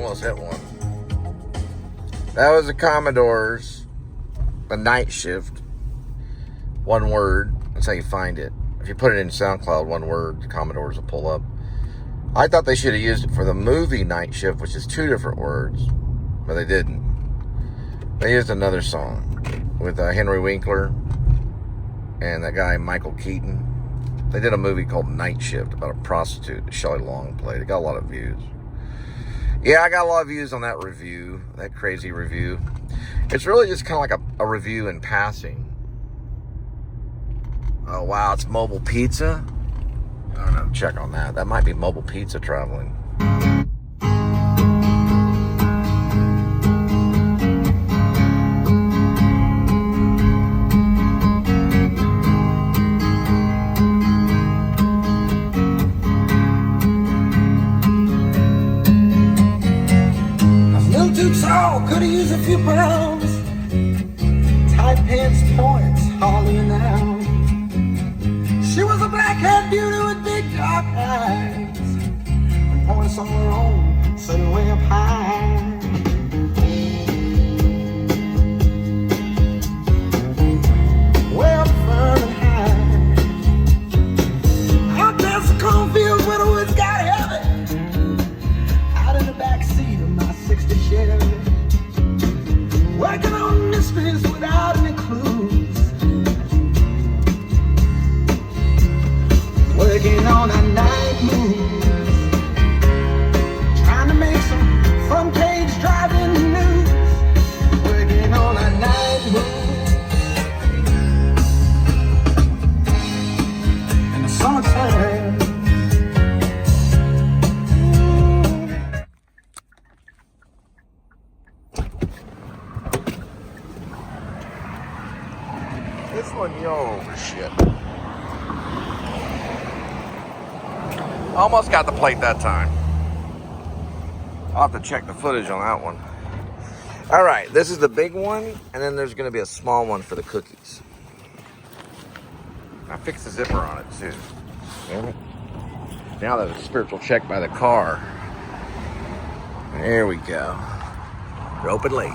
almost hit one. That was the Commodores, the Night Shift. One word. That's how you find it. If you put it in SoundCloud, one word, the Commodores will pull up. I thought they should have used it for the movie Night Shift, which is 2 different words, but they didn't. They used another song with Henry Winkler and that guy Michael Keaton. They did a movie called Night Shift about a prostitute that Shelley Long played. It got a lot of views. Yeah, I got a lot of views on that review, that crazy review. It's really just kind of like a review in passing. Oh, wow, it's Mobile Pizza? I don't know, check on that. That might be Mobile Pizza traveling. Could have used a few pounds. Tight pants, points, hollering out. She was a black-haired beauty with big dark eyes, and points on her own, sitting way up high. Way up firm and high. Out there in the cornfields where the woods got heavy. Out in the back seat of my 60 Chevy. Working on mysteries without any clues. Working on a night moves. Trying to make some front page driving news. Working on a night move. In the summertime. This one, yo, shit. Almost got the plate that time. I'll have to check the footage on that one. All right, this is the big one, and then there's gonna be a small one for the cookies. I fixed the zipper on it too. Damn it. Now there's a spiritual check by the car. There we go. We're open late.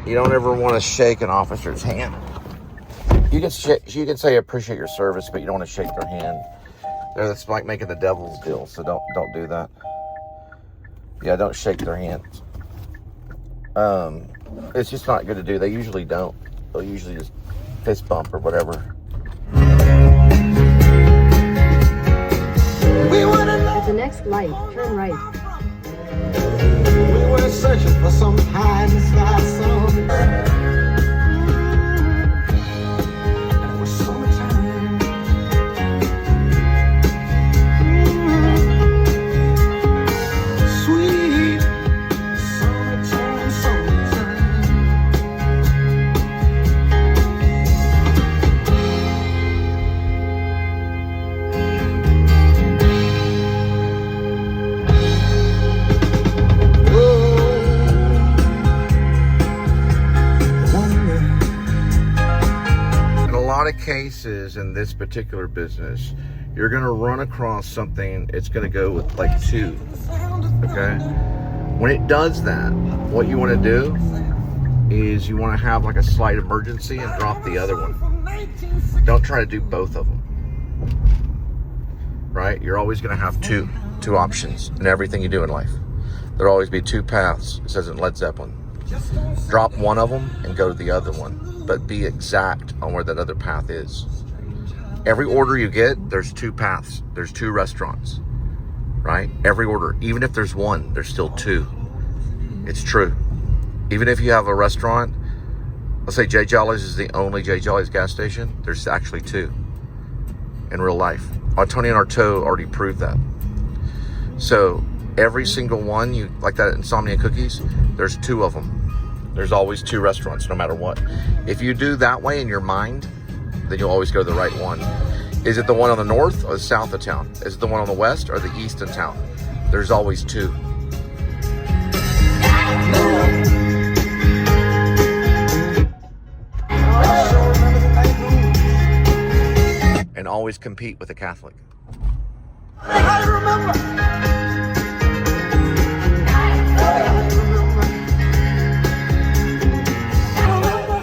You don't ever want to shake an officer's hand. You can say appreciate your service, but you don't want to shake their hand. That's like making the devil's deal, so don't do that. Yeah, don't shake their hands. It's just not good to do. They usually don't. They'll usually just fist bump or whatever. At the next light, turn right. We were searching for some high in the sky song. And it was summertime. Sweet summertime, summertime. Cases in this particular business, you're gonna run across something. It's gonna go with like 2. Okay, when it does that, what you want to do is you want to have like a slight emergency and drop the other one. Don't try to do both of them, right? You're always gonna have two options in everything you do in life. There'll always be 2 paths. It says in Led Zeppelin. Drop one of them and go to the other one, but be exact on where that other path is. Every order you get, there's 2 paths. There's 2 restaurants, right? Every order, even if there's 1, there's still 2. It's true. Even if you have a restaurant, let's say J. Jolly's is the only J. Jolly's gas station, there's actually 2 in real life. Tony and Artaud already proved that. So every single one, you like that Insomnia Cookies, there's 2 of them. There's always 2 restaurants, no matter what. If you do that way in your mind, then you'll always go to the right one. Is it the one on the north or the south of town? Is it the one on the west or the east of town? There's always 2. And always compete with a Catholic. Anybody remember?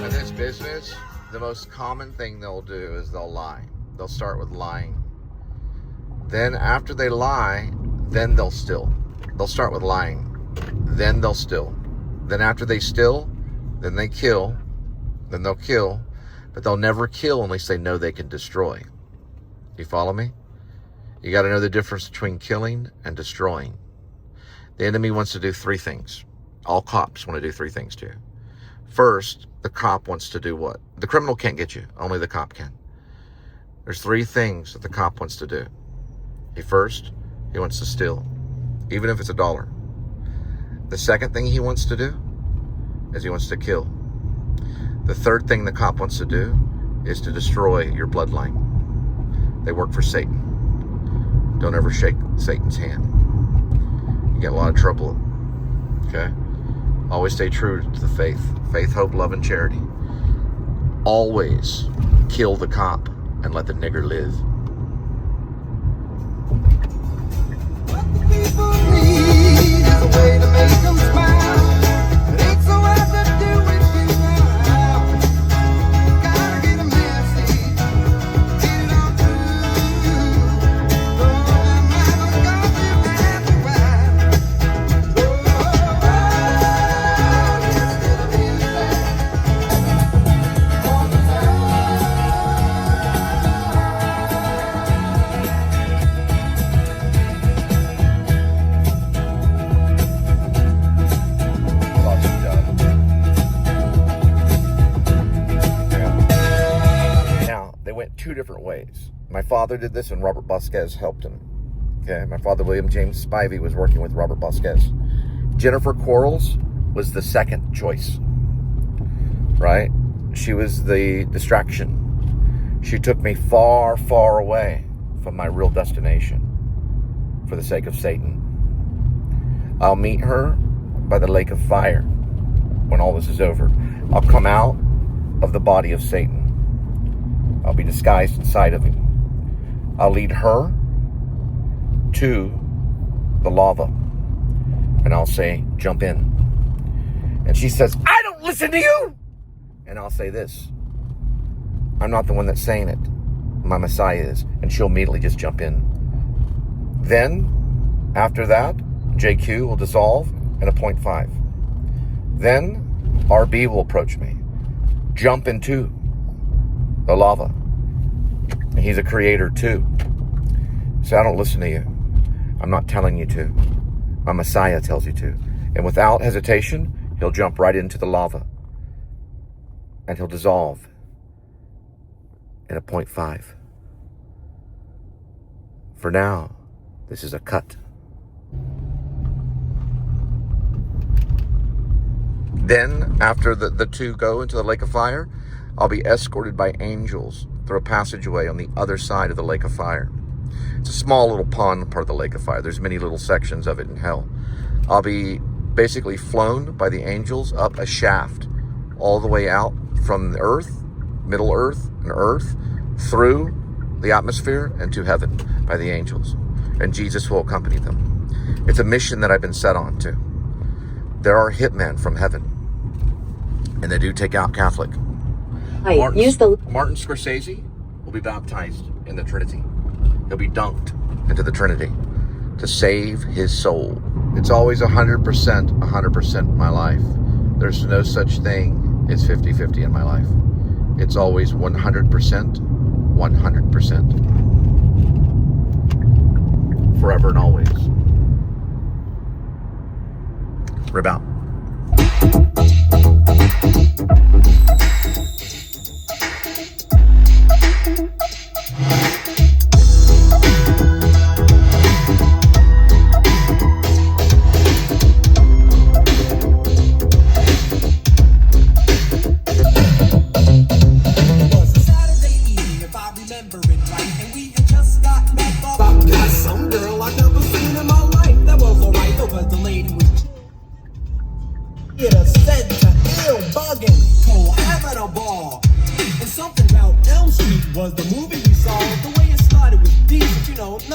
In this business, the most common thing they'll do is they'll lie. They'll start with lying. Then after they lie, then they'll steal. They'll start with lying. Then they'll steal. Then after they steal, then they kill. Then they'll kill. But they'll never kill unless they know they can destroy. You follow me? You got to know the difference between killing and destroying. The enemy wants to do three things. All cops want to do three things to you. First, the cop wants to do what? The criminal can't get you. Only the cop can. There's three things that the cop wants to do. First, he wants to steal, even if it's $1. The second thing he wants to do is he wants to kill. The third thing the cop wants to do is to destroy your bloodline. They work for Satan. Don't ever shake Satan's hand. You get a lot of trouble. Okay? Always stay true to the faith. Faith, hope, love, and charity. Always kill the cop and let the nigger live. What the people need is a way to make them smile. It ain't so hard to do it now. Gotta get a message, get it on through. Though I'm not gonna go through after a while. Listen to the music. All the Awesome job. Now, they went two different ways. My father did this and Robert Bosquez helped him. Okay, my father, William James Spivey, was working with Robert Bosquez. Jennifer Quarles was the second choice, right? She was the distraction. She took me far, far away from my real destination for the sake of Satan. I'll meet her by the lake of fire when all this is over. I'll come out of the body of Satan. I'll be disguised inside of him. I'll lead her to the lava. And I'll say, jump in. And she says, I don't listen to you. And I'll say this, I'm not the one that's saying it. My Messiah is. And she'll immediately just jump in. Then, after that, JQ will dissolve and a 0.5. Then, RB will approach me. Jump into the lava. And he's a creator too. So I don't listen to you. I'm not telling you to. My Messiah tells you to. And without hesitation, he'll jump right into the lava. And he'll dissolve in a 0.5. For now, this is a cut. Then, after the two go into the lake of fire, I'll be escorted by angels through a passageway on the other side of the lake of fire. It's a small little pond part of the lake of fire. There's many little sections of it in hell. I'll be basically flown by the angels up a shaft all the way out from the earth, middle earth, and earth, through the atmosphere and to heaven by the angels. And Jesus will accompany them. It's a mission that I've been set on to. There are hitmen from heaven. And they do take out Catholic. Martin Scorsese will be baptized in the Trinity. He'll be dunked into the Trinity to save his soul. It's always 100% in my life. There's no such thing as 50-50 in my life. It's always 100%. Forever and always. Rib out.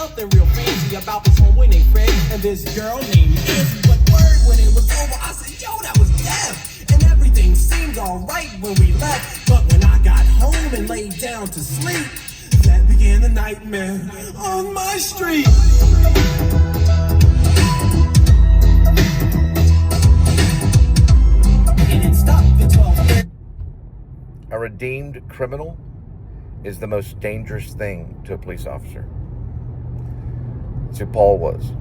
something real fancy about this homeboy named Fred and this girl named Nancy. But word when it was over, I said, yo, that was death. And everything seemed alright when we left. But when I got home and laid down to sleep, that began the nightmare on my street. And it stopped at 12. A redeemed criminal is the most dangerous thing to a police officer. That's who Paul was.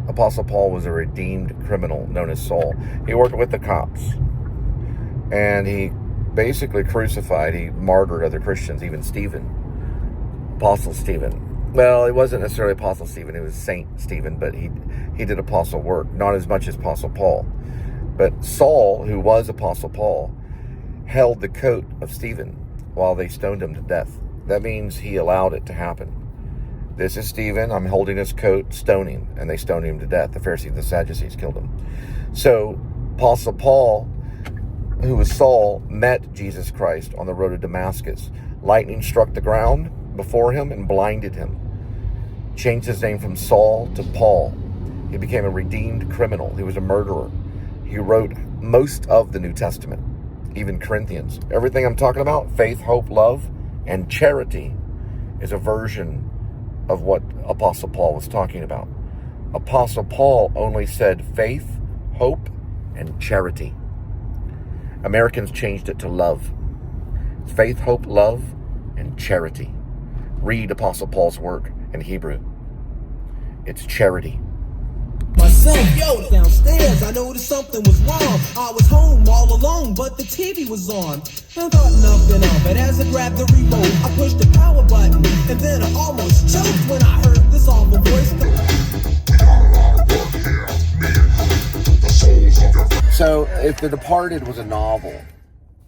Apostle Paul was a redeemed criminal known as Saul. He worked with the cops. And he basically crucified, he martyred other Christians, even Stephen. Apostle Stephen. Well, it wasn't necessarily Apostle Stephen, it was Saint Stephen, but he did apostle work, not as much as Apostle Paul. But Saul, who was Apostle Paul, held the coat of Stephen while they stoned him to death. That means he allowed it to happen. This is Stephen, I'm holding his coat, stone him, and they stoned him to death. The Pharisees and the Sadducees killed him. So, Apostle Paul, who was Saul, met Jesus Christ on the road to Damascus. Lightning struck the ground before him and blinded him. Changed his name from Saul to Paul. He became a redeemed criminal. He was a murderer. He wrote most of the New Testament, even Corinthians. Everything I'm talking about, faith, hope, love, and charity, is a version of what Apostle Paul was talking about. Apostle Paul only said faith, hope, and charity. Americans changed it to love. Faith, hope, love, and charity. Read Apostle Paul's work in Hebrew. It's charity. Myself, yo, downstairs, I noticed something was wrong. I was home all alone, but the TV was on. I thought nothing of it as I grabbed the remote. I pushed the power button, and then I almost choked when I heard this awful voice. So, if The Departed was a novel,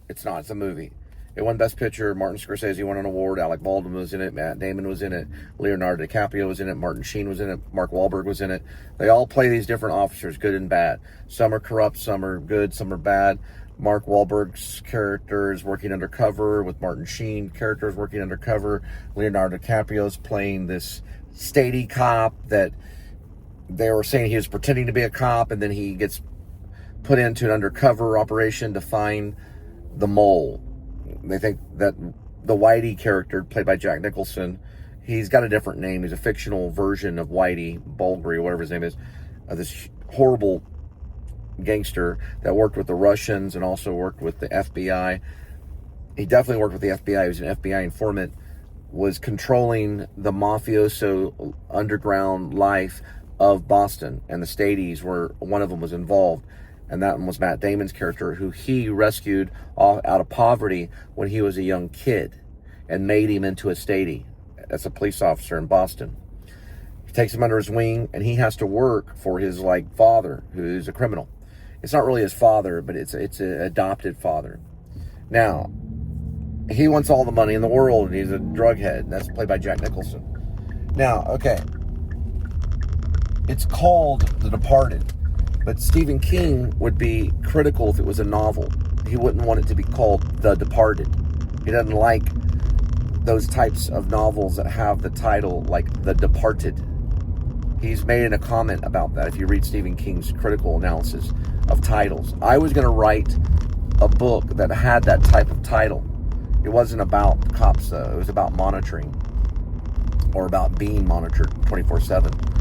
it's not, it's a movie. It won Best Picture, Martin Scorsese won an award, Alec Baldwin was in it, Matt Damon was in it, Leonardo DiCaprio was in it, Martin Sheen was in it, Mark Wahlberg was in it. They all play these different officers, good and bad. Some are corrupt, some are good, some are bad. Mark Wahlberg's character is working undercover with Martin Sheen. Character is working undercover. Leonardo DiCaprio's playing this statey cop that they were saying he was pretending to be a cop, and then he gets put into an undercover operation to find the mole. They think that the Whitey character, played by Jack Nicholson, he's got a different name. He's a fictional version of Whitey Bulgari, whatever his name is, this horrible gangster that worked with the Russians and also worked with the FBI. He definitely worked with the FBI. He was an FBI informant, was controlling the mafioso underground life of Boston, and the Stadies were, one of them was involved. And that one was Matt Damon's character, who he rescued out of poverty when he was a young kid and made him into a statey as a police officer in Boston. He takes him under his wing, and he has to work for his father, who's a criminal. It's not really his father, but it's an adopted father. Now, he wants all the money in the world, and he's a drug head. That's played by Jack Nicholson. Now, okay, it's called The Departed. But Stephen King would be critical if it was a novel. He wouldn't want it to be called The Departed. He doesn't like those types of novels that have the title like The Departed. He's made a comment about that if you read Stephen King's critical analysis of titles. I was going to write a book that had that type of title. It wasn't about cops, though. It was about monitoring, or about being monitored 24/7.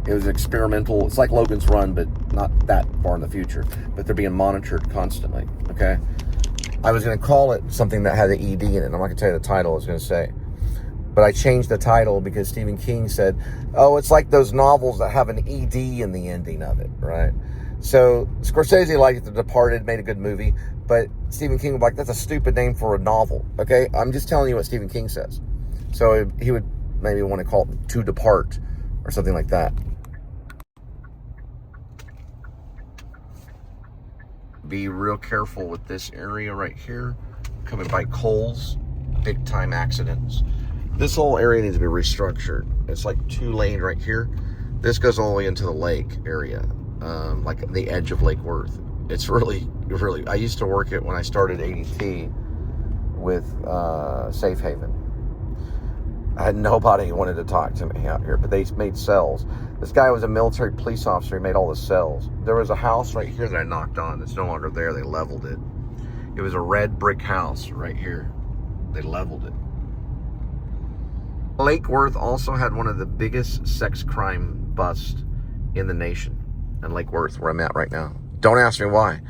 It was experimental. It's like Logan's Run, but not that far in the future. But they're being monitored constantly, okay? I was going to call it something that had the ED in it. I'm not going to tell you the title I was going to say. But I changed the title because Stephen King said, oh, it's like those novels that have an ED in the ending of it, right? So Scorsese liked The Departed, made a good movie. But Stephen King was like, that's a stupid name for a novel, okay? I'm just telling you what Stephen King says. So he would maybe want to call it To Depart or something like that. Be real careful with this area right here. Coming by Cole's, big time accidents. This whole area needs to be restructured. It's like 2 lane right here. This goes all the way into the lake area, like the edge of Lake Worth. It's really, really, I used to work it when I started ADT with Safe Haven. I had nobody who wanted to talk to me out here, but they made cells. This guy was a military police officer. He made all the cells. There was a house right here that I knocked on. It's no longer there. They leveled it. It was a red brick house right here. They leveled it. Lake Worth also had one of the biggest sex crime busts in the nation. In Lake Worth, where I'm at right now. Don't ask me why,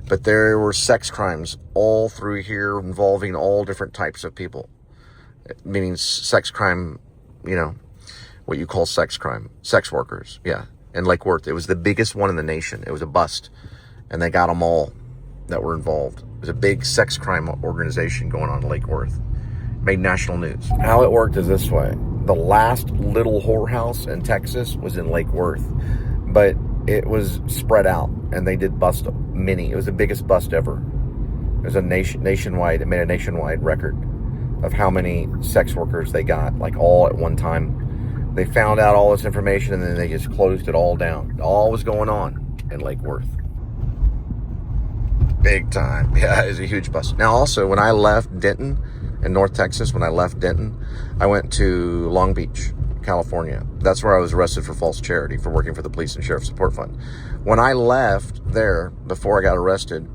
but there were sex crimes all through here involving all different types of people. Meaning sex crime, you know, what you call sex crime. Sex workers, yeah. In Lake Worth. It was the biggest one in the nation. It was a bust. And they got them all that were involved. It was a big sex crime organization going on in Lake Worth. Made national news. How it worked is this way. The last little whorehouse in Texas was in Lake Worth. But it was spread out. And they did bust many. It was the biggest bust ever. It was a nationwide. It made a nationwide record of how many sex workers they got, like all at one time. They found out all this information and then they just closed it all down. All was going on in Lake Worth. Big time. Yeah, it was a huge bust. Now also, when I left Denton in North Texas, when I left Denton, I went to Long Beach, California. That's where I was arrested for false charity, for working for the Police and Sheriff Support Fund. When I left there, before I got arrested,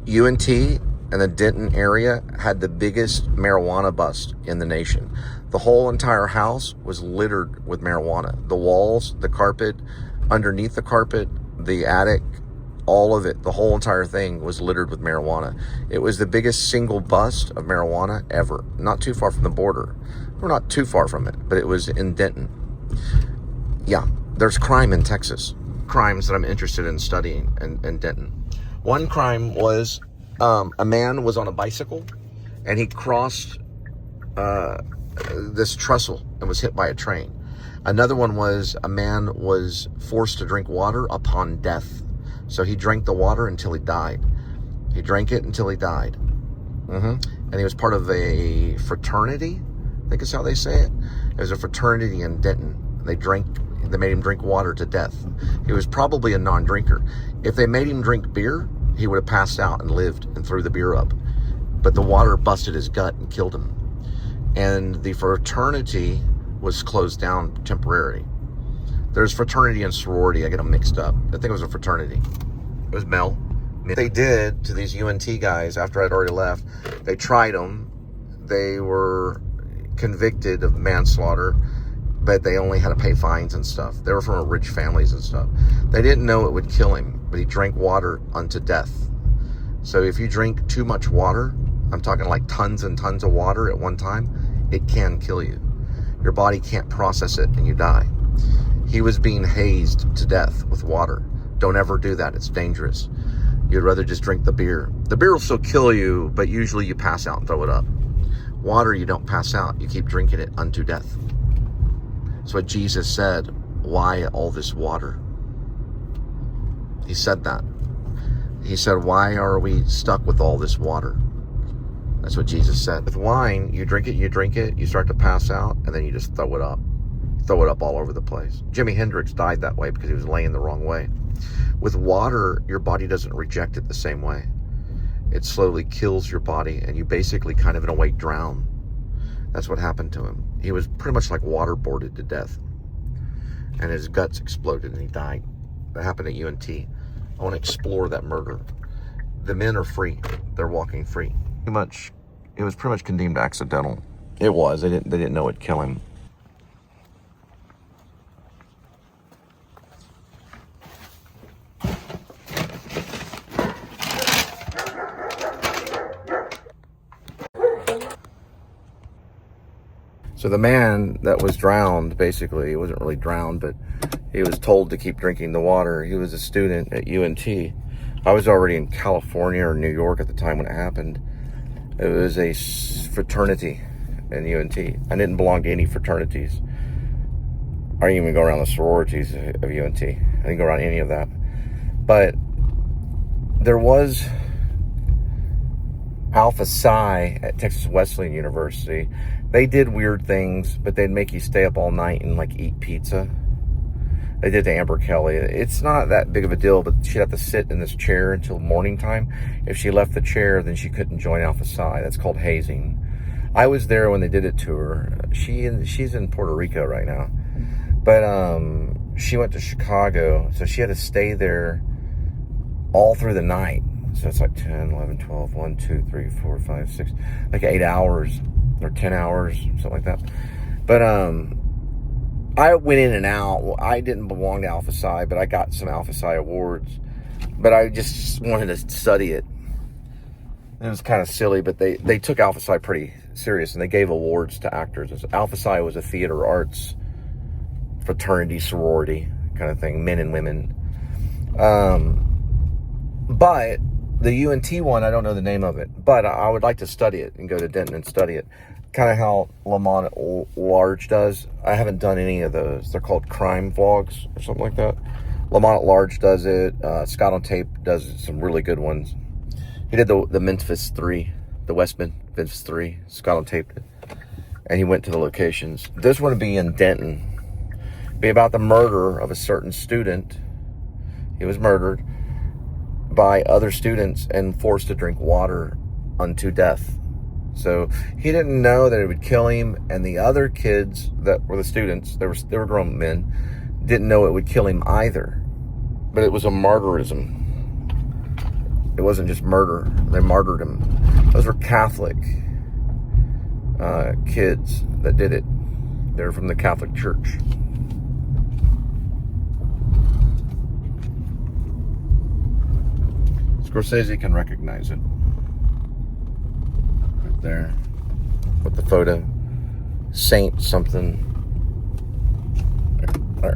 UNT and the Denton area had the biggest marijuana bust in the nation. The whole entire house was littered with marijuana. The walls, the carpet, underneath the carpet, the attic, all of it, the whole entire thing was littered with marijuana. It was the biggest single bust of marijuana ever. Not too far from the border. We're not too far from it, but it was in Denton. Yeah, there's crime in Texas. Crimes that I'm interested in studying in Denton. One crime was a man was on a bicycle and he crossed this trestle and was hit by a train. Another one was a man was forced to drink water upon death. So he drank the water until he died. He drank it until he died. And he was part of a fraternity, I think is how they say it. It was a fraternity in Denton. They made him drink water to death. He was probably a non-drinker. If they made him drink beer, he would have passed out and lived and threw the beer up. But the water busted his gut and killed him. And the fraternity was closed down temporarily. There's fraternity and sorority. I get them mixed up. I think it was a fraternity. It was Mel. They did to these UNT guys after I'd already left. They tried them. They were convicted of manslaughter, but they only had to pay fines and stuff. They were from rich families and stuff. They didn't know it would kill him, but he drank water unto death. So if you drink too much water, I'm talking like tons and tons of water at one time, it can kill you. Your body can't process it and you die. He was being hazed to death with water. Don't ever do that. It's dangerous. You'd rather just drink the beer. The beer will still kill you, but usually you pass out and throw it up. Water, you don't pass out. You keep drinking it unto death. That's what Jesus said. Why all this water? He said that. He said, why are we stuck with all this water? That's what Jesus said. With wine, you drink it, you start to pass out, and then you just throw it up. Throw it up all over the place. Jimi Hendrix died that way because he was laying the wrong way. With water, your body doesn't reject it the same way. It slowly kills your body, and you basically kind of in a way drown. That's what happened to him. He was pretty much like waterboarded to death. And his guts exploded and he died. That happened at UNT. I want to explore that murder. The men are free. They're walking free. It was pretty much condemned accidental. It was. They didn't know it'd kill him. So the man that was drowned, basically, he wasn't really drowned, but he was told to keep drinking the water. He was a student at UNT. I was already in California or New York at the time when it happened. It was a fraternity in UNT. I didn't belong to any fraternities. I didn't even go around the sororities of UNT. I didn't go around any of that. But there was Alpha Psi at Texas Wesleyan University. They did weird things, but they'd make you stay up all night and like eat pizza. They did to Amber Kelly. It's not that big of a deal, but she'd have to sit in this chair until morning time. If she left the chair, then she couldn't join Alpha Psi. That's called hazing. I was there when they did it to her. She's in Puerto Rico right now. But she went to Chicago, so she had to stay there all through the night. So it's like 10, 11, 12, 1, 2, 3, 4, 5, 6, like 8 hours or 10 hours, something like that. But I went in and out. Well, I didn't belong to Alpha Psi, but I got some Alpha Psi awards. But I just wanted to study it. It was kind of silly, but they took Alpha Psi pretty serious, and they gave awards to actors. Alpha Psi was a theater arts fraternity, sorority kind of thing, men and women. But the UNT one, I don't know the name of it, but I would like to study it and go to Denton and study it. Kind of how Lamont at Large does. I haven't done any of those. They're called crime vlogs or something like that. Lamont at Large does it. Scott on Tape does some really good ones. He did the Memphis 3, the West Memphis 3. Scott on Tape did. And he went to the locations. This one would be in Denton. Be about the murder of a certain student. He was murdered by other students and forced to drink water unto death. So he didn't know that it would kill him, and the other kids that were the students, they were grown men, didn't know it would kill him either. But it was a martyrism. It wasn't just murder. They martyred him. Those were Catholic kids that did it. They're from the Catholic Church. Scorsese can recognize it. Right there. With the photo. Saint something. I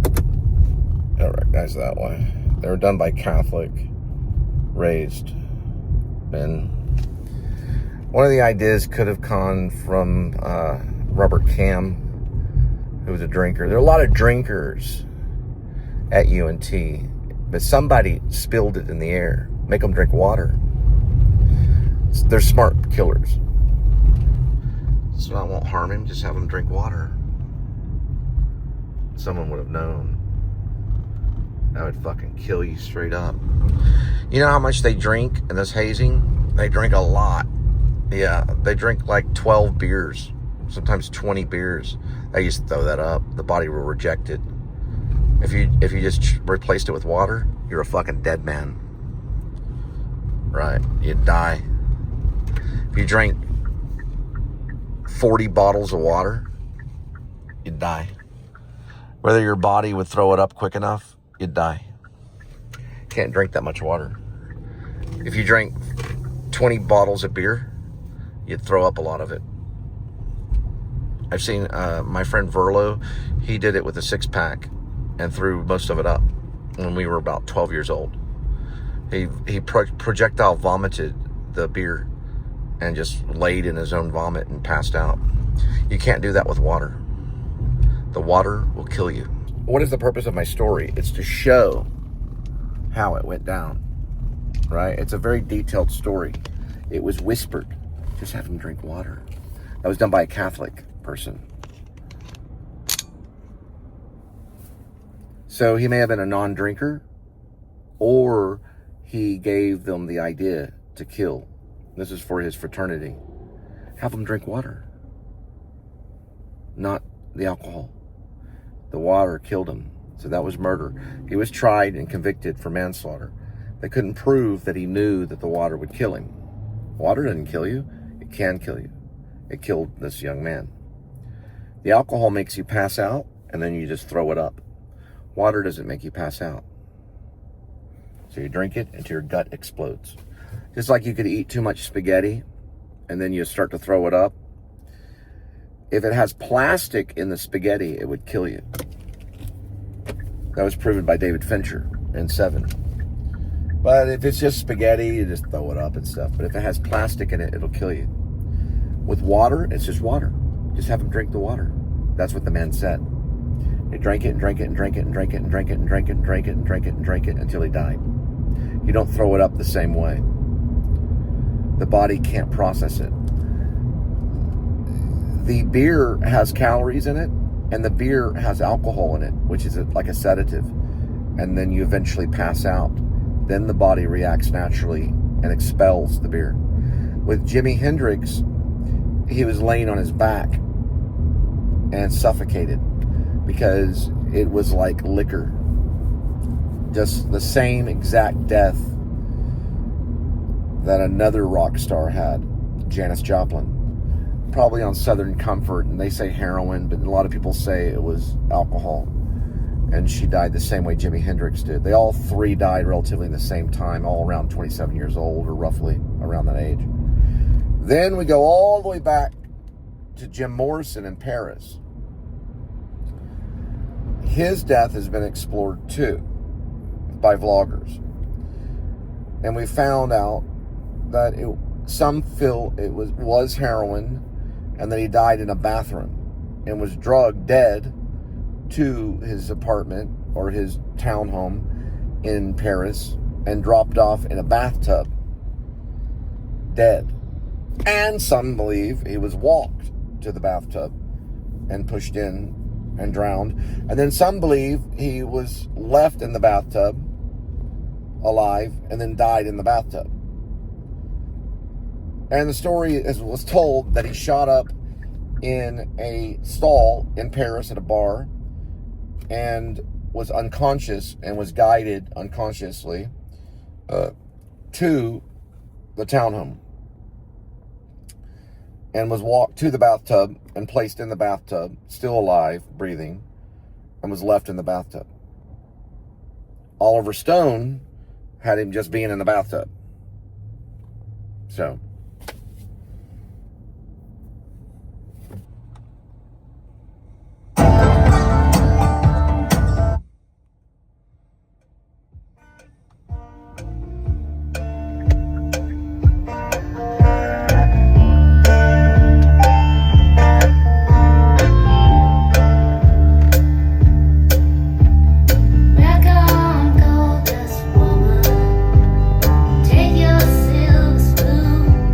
don't recognize that one. They were done by Catholic raised men. One of the ideas could have come from Robert Cam, who was a drinker. There are a lot of drinkers at UNT, but somebody spilled it in the air. Make them drink water. They're smart killers. So I won't harm him, just have him drink water. Someone would have known. That would fucking kill you straight up. You know how much they drink in this hazing? They drink a lot. Yeah, they drink like 12 beers, sometimes 20 beers. They just throw that up. The body will reject it. If you just replaced it with water, you're a fucking dead man. Right, you'd die. If you drank 40 bottles of water, you'd die. Whether your body would throw it up quick enough, you'd die. Can't drink that much water. If you drank 20 bottles of beer, you'd throw up a lot of it. I've seen my friend Verlo, he did it with a 6-pack and threw most of it up when we were about 12 years old. He projectile vomited the beer and just laid in his own vomit and passed out. You can't do that with water. The water will kill you. What is the purpose of my story? It's to show how it went down, right? It's a very detailed story. It was whispered. Just have him drink water. That was done by a Catholic person. So he may have been a non-drinker, or he gave them the idea to kill. This is for his fraternity. Have them drink water, not the alcohol. The water killed him. So that was murder. He was tried and convicted for manslaughter. They couldn't prove that he knew that the water would kill him. Water doesn't kill you. It can kill you. It killed this young man. The alcohol makes you pass out, and then you just throw it up. Water doesn't make you pass out. So you drink it until your gut explodes. Just like you could eat too much spaghetti, and then you start to throw it up. If it has plastic in the spaghetti, it would kill you. That was proven by David Fincher in Seven. But if it's just spaghetti, you just throw it up and stuff. But if it has plastic in it, it'll kill you. With water, it's just water. Just have them drink the water. That's what the man said. He drank it and drank it and drank it and drank it and drank it and drank it and drank it and drank it and drank it until he died. You don't throw it up the same way. The body can't process it. The beer has calories in it, and the beer has alcohol in it, which is like a sedative. And then you eventually pass out. Then the body reacts naturally and expels the beer. With Jimi Hendrix, he was laying on his back and suffocated because it was like liquor. Just the same exact death that another rock star had, Janis Joplin. Probably on Southern Comfort, and they say heroin, but a lot of people say it was alcohol. And she died the same way Jimi Hendrix did. They all three died relatively in the same time, all around 27 years old, or roughly around that age. Then we go all the way back to Jim Morrison in Paris. His death has been explored too by vloggers. And we found out that some feel it was heroin, and that he died in a bathroom and was drugged dead to his apartment or his townhome in Paris and dropped off in a bathtub dead. And some believe he was walked to the bathtub and pushed in and drowned. And then some believe he was left in the bathtub alive and then died in the bathtub. And the story was told that he shot up in a stall in Paris at a bar and was unconscious and was guided unconsciously to the townhome and was walked to the bathtub and placed in the bathtub, still alive, breathing, and was left in the bathtub. Oliver Stone had him just being in the bathtub. So... Take your silver spoon.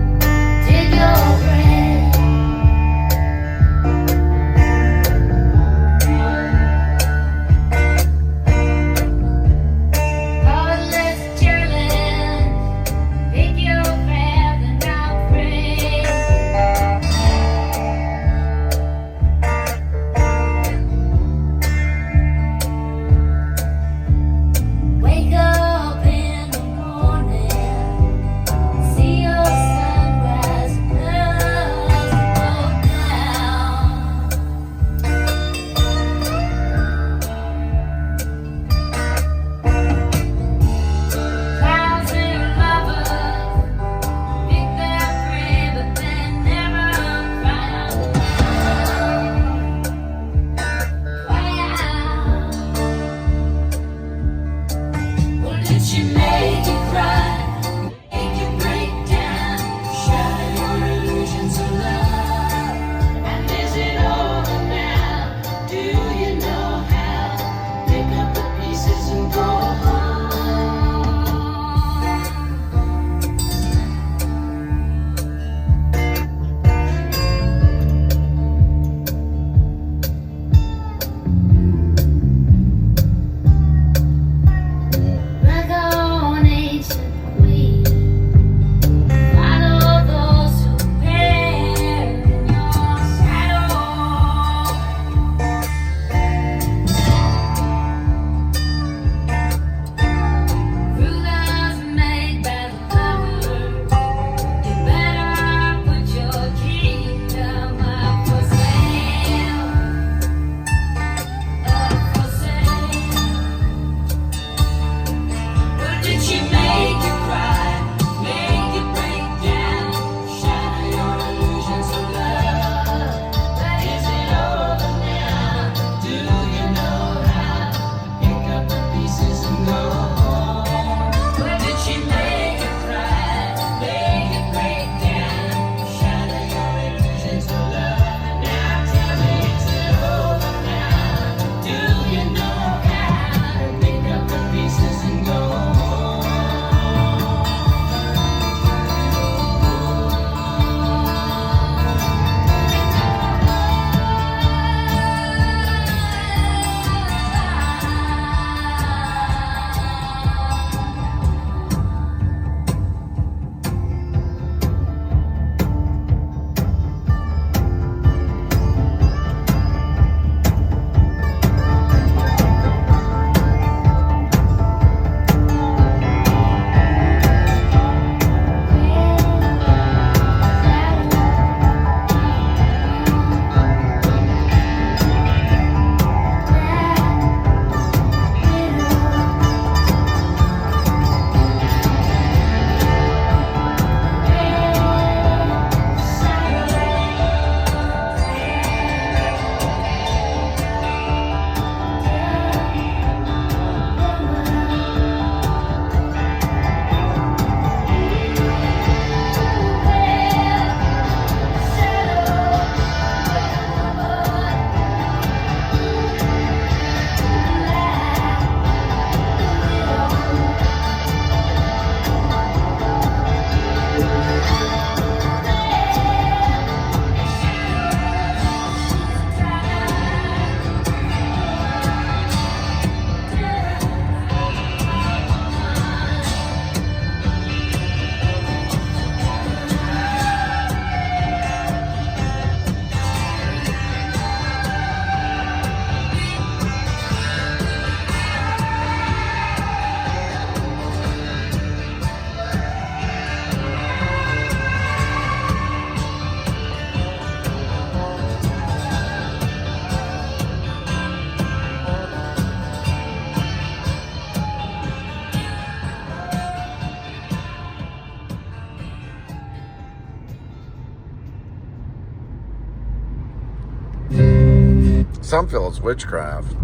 some feel it's witchcraft,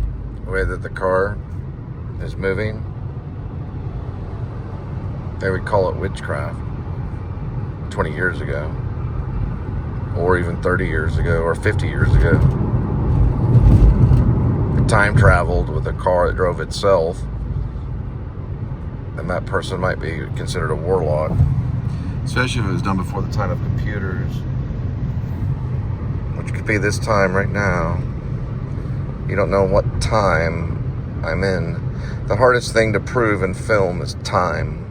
the way that the car is moving. They would call it witchcraft 20 years ago, or even 30 years ago, or 50 years ago. Time traveled with a car that drove itself, and that person might be considered a warlock, especially if it was done before the time of computers, which could be this time right now. You don't know what time I'm in. The hardest thing to prove in film is time.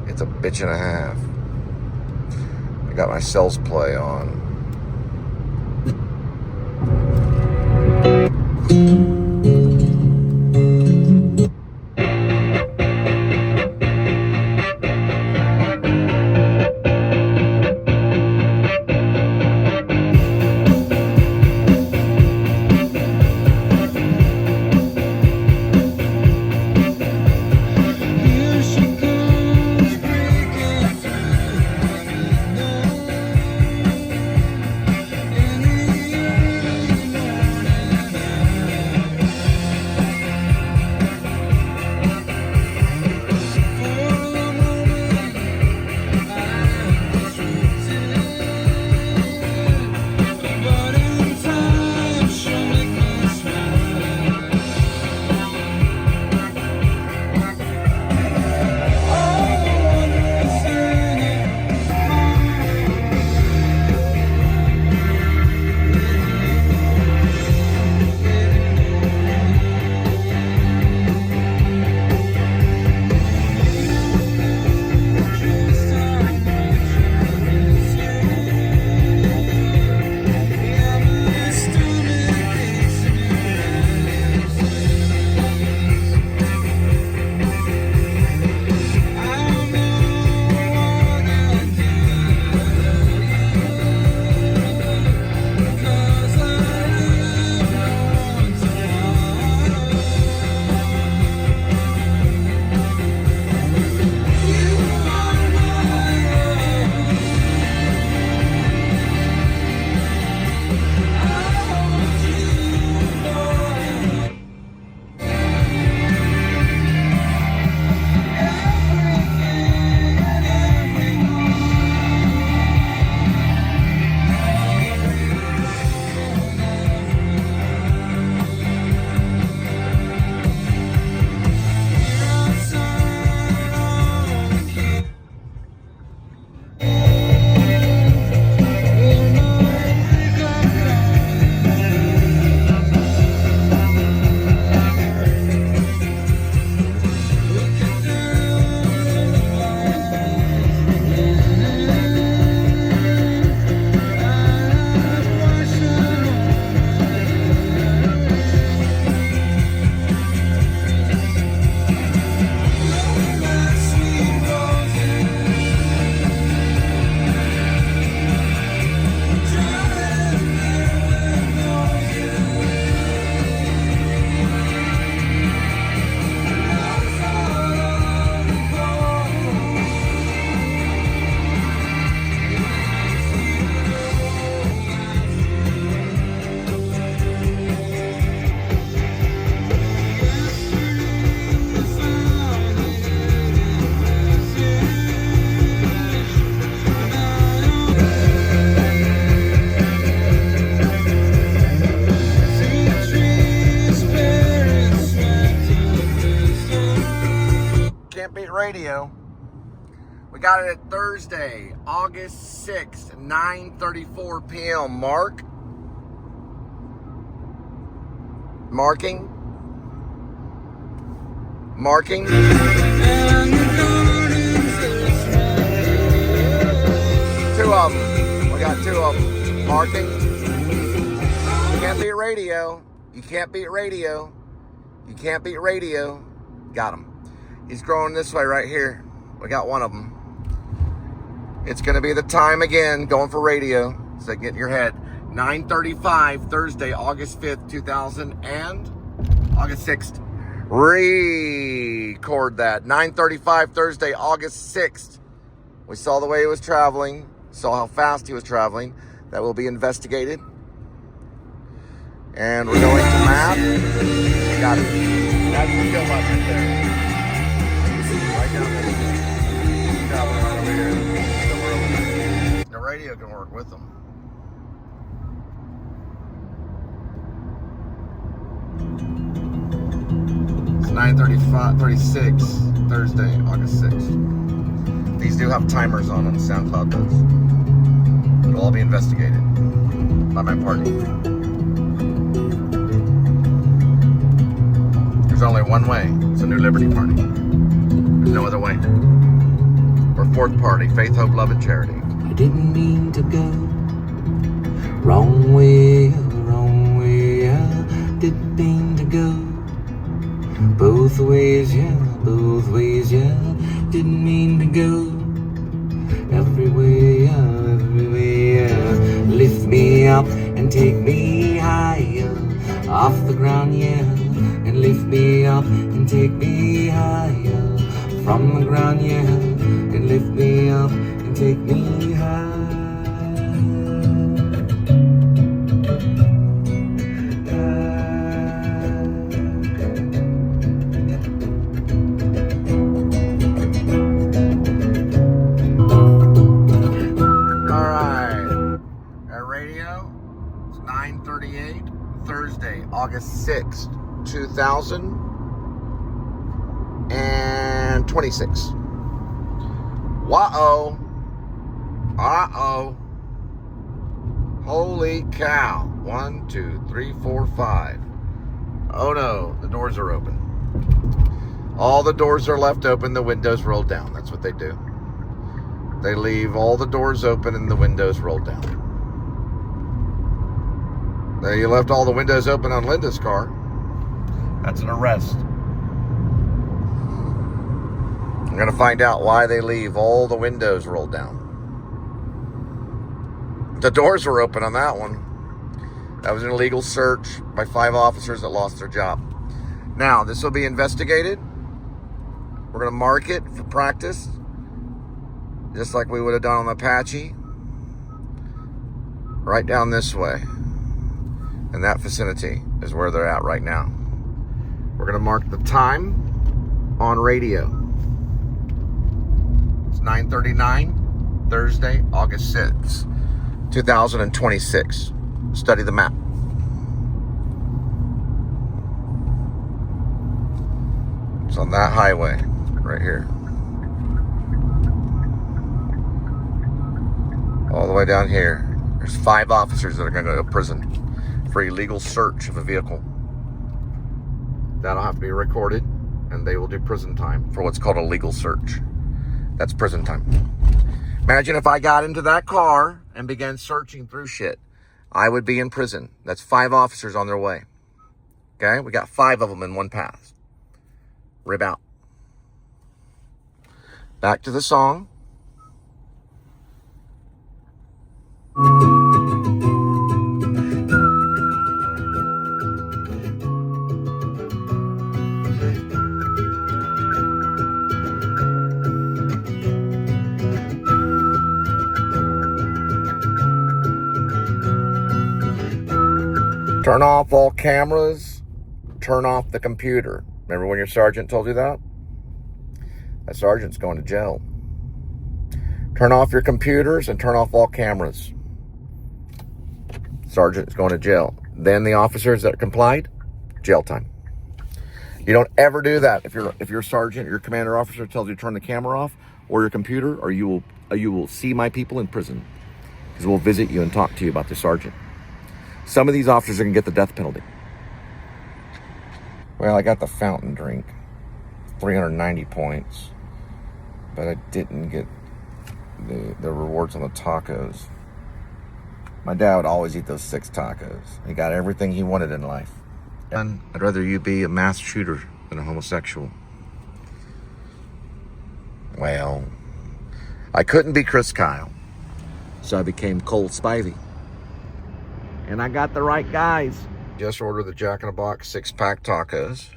It's a bitch and a half. I got my cells play on. Radio. We got it at Thursday, August 6th, 9:34 p.m. Marking. Two of them. We got two of them. Marking. You can't beat radio. You can't beat radio. You can't beat radio. Got him. He's growing this way right here. We got one of them. It's going to be the time again, going for radio. So get in your head. 9:35 Thursday, August 5th, 2000 and August 6th. Record that. 9:35 Thursday, August 6th. We saw the way he was traveling. Saw how fast he was traveling. That will be investigated. And we're going to map. We got it. That's the kill button right there. Right down there. Got one right over here. The radio can work with them. It's 9:36, Thursday, August 6th. These do have timers on them, SoundCloud does. It'll all be investigated by my party. There's only one way. It's a New Liberty Party. There's no other way. We're fourth party, faith, hope, love, and charity. I didn't mean to go wrong way, I didn't mean to go both ways, yeah, didn't mean to go every way, yeah, lift me up and take me higher, off the ground, yeah, and lift me up and take me higher, from the ground, yeah, and lift me up and take me higher. Thursday, August 6th, 2026. Uh-oh. Holy cow. 1, 2, 3, 4, 5. Oh no, the doors are open. All the doors are left open, the windows rolled down. That's what they do. They leave all the doors open and the windows rolled down. They left all the windows open on Linda's car. That's an arrest. I'm going to find out why they leave all the windows rolled down. The doors were open on that one. That was an illegal search by 5 officers that lost their job. Now, this will be investigated. We're going to mark it for practice, just like we would have done on the Apache. Right down this way. And that vicinity is where they're at right now. We're going to mark the time on radio. It's 9:39, Thursday, August 6th, 2026. Study the map. It's on that highway right here. All the way down here. There's 5 officers that are going to go to prison for illegal search of a vehicle. That'll have to be recorded, and they will do prison time for what's called a legal search. That's prison time. Imagine if I got into that car and began searching through shit. I would be in prison. That's 5 officers on their way. Okay? We got 5 of them in one pass. Rib out. Back to the song. Turn off all cameras, turn off the computer. Remember when your sergeant told you that? That sergeant's going to jail. Turn off your computers and turn off all cameras. Sergeant's going to jail. Then the officers that complied, jail time. You don't ever do that if your sergeant, your commander officer tells you to turn the camera off or your computer, or you will see my people in prison, because we'll visit you and talk to you about the sergeant. Some of these officers are going to get the death penalty. Well, I got the fountain drink, 390 points, but I didn't get the rewards on the tacos. My dad would always eat those 6 tacos. He got everything he wanted in life. And I'd rather you be a mass shooter than a homosexual. Well, I couldn't be Chris Kyle, so I became Cole Spivey. And I got the right guys. Just ordered the Jack in a Box 6-pack tacos.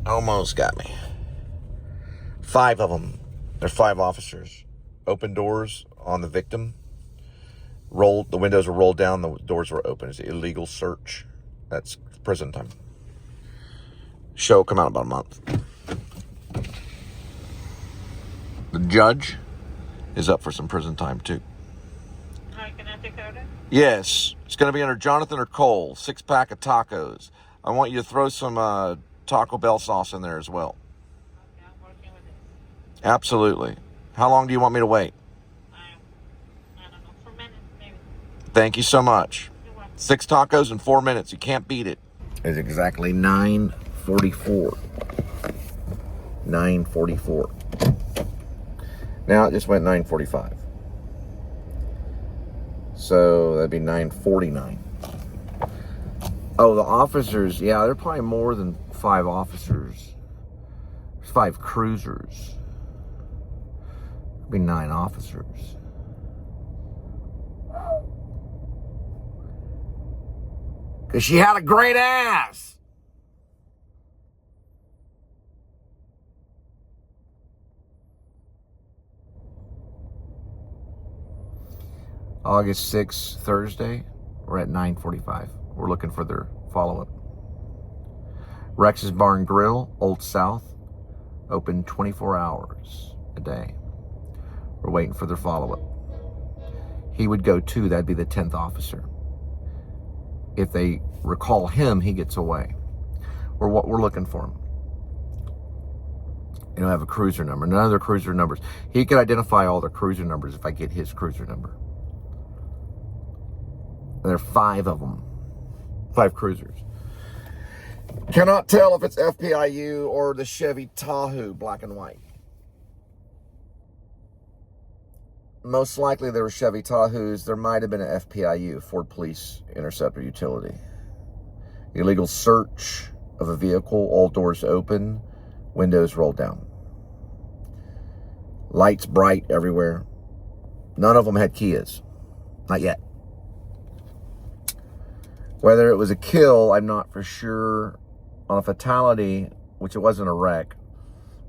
Almost got me. 5 of them. They're 5 officers. Open doors on the victim. The windows were rolled down, the doors were open. It's an illegal search. That's prison time. Show will come out in about a month. The judge is up for some prison time too. Like in Dakota? Yes, it's going to be under Jonathan or Cole. 6-pack of tacos. I want you to throw some Taco Bell sauce in there as well. Okay, I'm working with this. Absolutely. How long do you want me to wait? I don't know, 4 minutes maybe. Thank you so much. You're welcome. 6 tacos in 4 minutes. You can't beat it. It's exactly 9:44. 9:44. Now it just went 9:45. So that'd be 9:49. Oh, the officers, yeah, there are probably more than 5 officers. There's 5 cruisers. It'd be 9 officers. Because she had a great ass. August 6th, Thursday, we're at 9:45. We're looking for their follow-up. Rex's Bar and Grill, Old South, open 24 hours a day. We're waiting for their follow-up. He would go too, that'd be the 10th officer. If they recall him, he gets away. We're looking for him. You don't have a cruiser number, none of their cruiser numbers. He could identify all their cruiser numbers if I get his cruiser number. And there are 5 of them. 5 cruisers. Cannot tell if it's FPIU or the Chevy Tahoe, black and white. Most likely there were Chevy Tahoes. There might have been an FPIU, Ford Police Interceptor Utility. Illegal search of a vehicle, all doors open, windows rolled down. Lights bright everywhere. None of them had Kias. Not yet. Whether it was a kill, I'm not for sure. On a fatality, which it wasn't a wreck,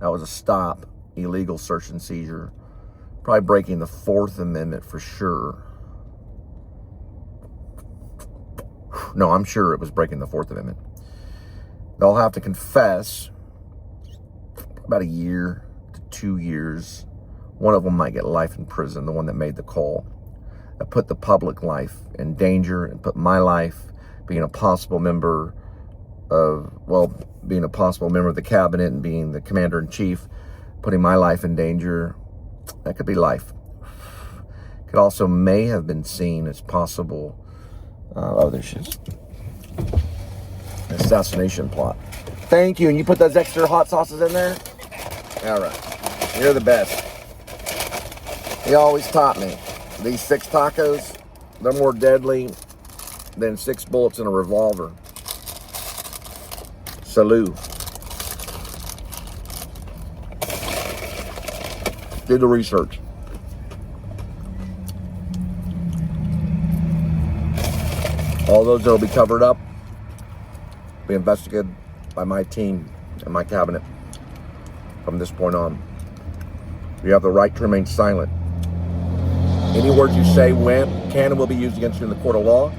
that was a stop, illegal search and seizure. Probably breaking the 4th Amendment for sure. No, I'm sure it was breaking the 4th Amendment. They'll have to confess about a year to 2 years. One of them might get life in prison, the one that made the call. That put the public life in danger and put my life, being a possible member of, being a possible member of the cabinet and being the commander-in-chief, putting my life in danger. That could be life. Could also may have been seen as possible. There she is. Assassination plot. Thank you. And you put those extra hot sauces in there? All right. You're the best. He always taught me. These 6 tacos, they're more deadly than 6 bullets in a revolver. Salute. Did the research. All those that will be covered up, be investigated by my team and my cabinet from this point on. You have the right to remain silent. Any words you say can and will be used against you in the court of law.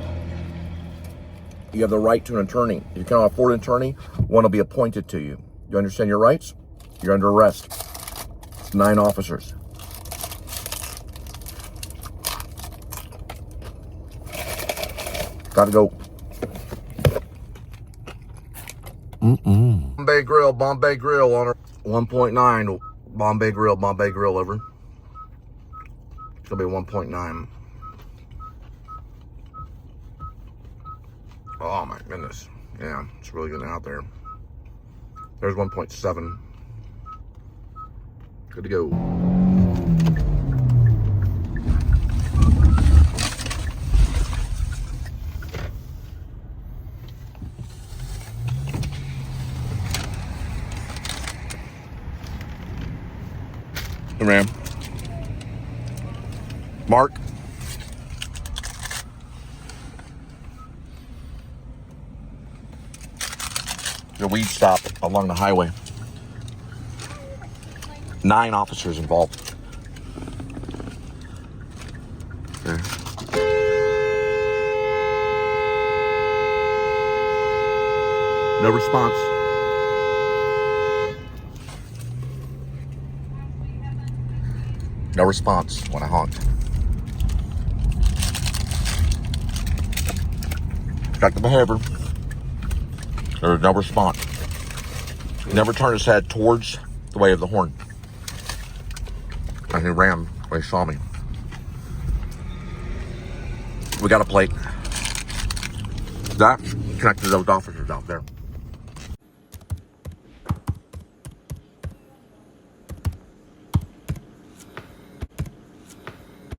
You have the right to an attorney. If you cannot afford an attorney, one will be appointed to you. You understand your rights? You're under arrest. It's 9 officers. Gotta go. Bombay Grill on her. 1.9. Bombay Grill over. It's gonna be 1.9. Oh my goodness. Yeah, it's really getting out there. There's 1.7. Good to go. Hey, ma'am. Mark. The weed stop along the highway. 9 officers involved. There. No response. No response when I honked. Check the behavior. There's no response. He never turned his head towards the way of the horn. And he ran when he saw me. We got a plate. That connected to those officers out there.